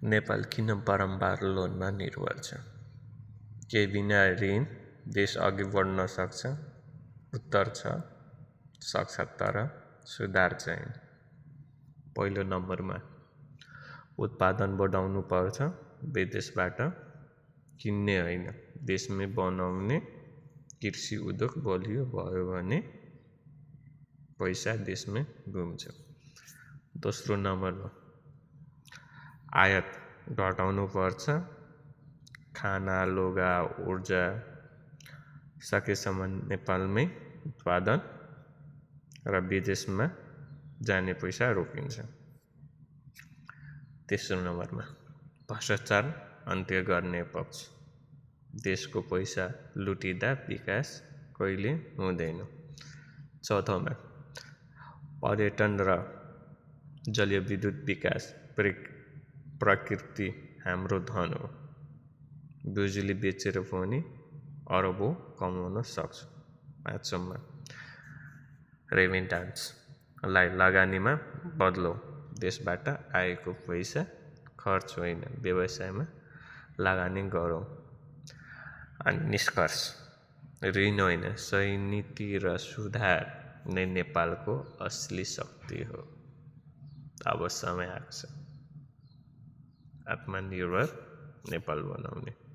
नेपाल किन बारम्बार लोनमा निर्भर छ? के बिना ऋण देश अघि बढ्न सक्छ? उत्तर छ सक्छ, तर सुधार चाहिँ। पहिलो नम्बरमा उत्पादन बढाउनु पर्छ, विदेशबाट किन्ने होइन, देशमै बनाउने। कृषि उद्योग बलियो भयो भने पैसा देशमै घुम्छ। दोस्रो नम्बरमा आयात घटाउनु पर्छ, खाना, लुगा, ऊर्जा सकेसम्म नेपालमै उत्पादन र विदेशमा जाने पैसा रोकिन्छ। तेस्रो नम्बरमा भ्रष्टाचार अन्त्य गर्ने पक्ष, देशको पैसा लुटिँदा विकास कहिले हुँदैन। चौथोमा पर्यटन र जलविद्युत विकास, प्रकृति हाम्रो धन हो, बिजुली बेचेर पनि अरबौं कमाउन सक्छ। पाँचौँमा रेमिटान्सलाई लगानीमा बदलौ, देशबाट आएको पैसा खर्च होइन, व्यवसायमा लगानी गरौँ। अनि निष्कर्ष, ऋण होइन, सही नीति र सुधार नै नेपालको असली शक्ति हो। अब समय आएको छ आत्मनिर्भर नेपाल बनाउने।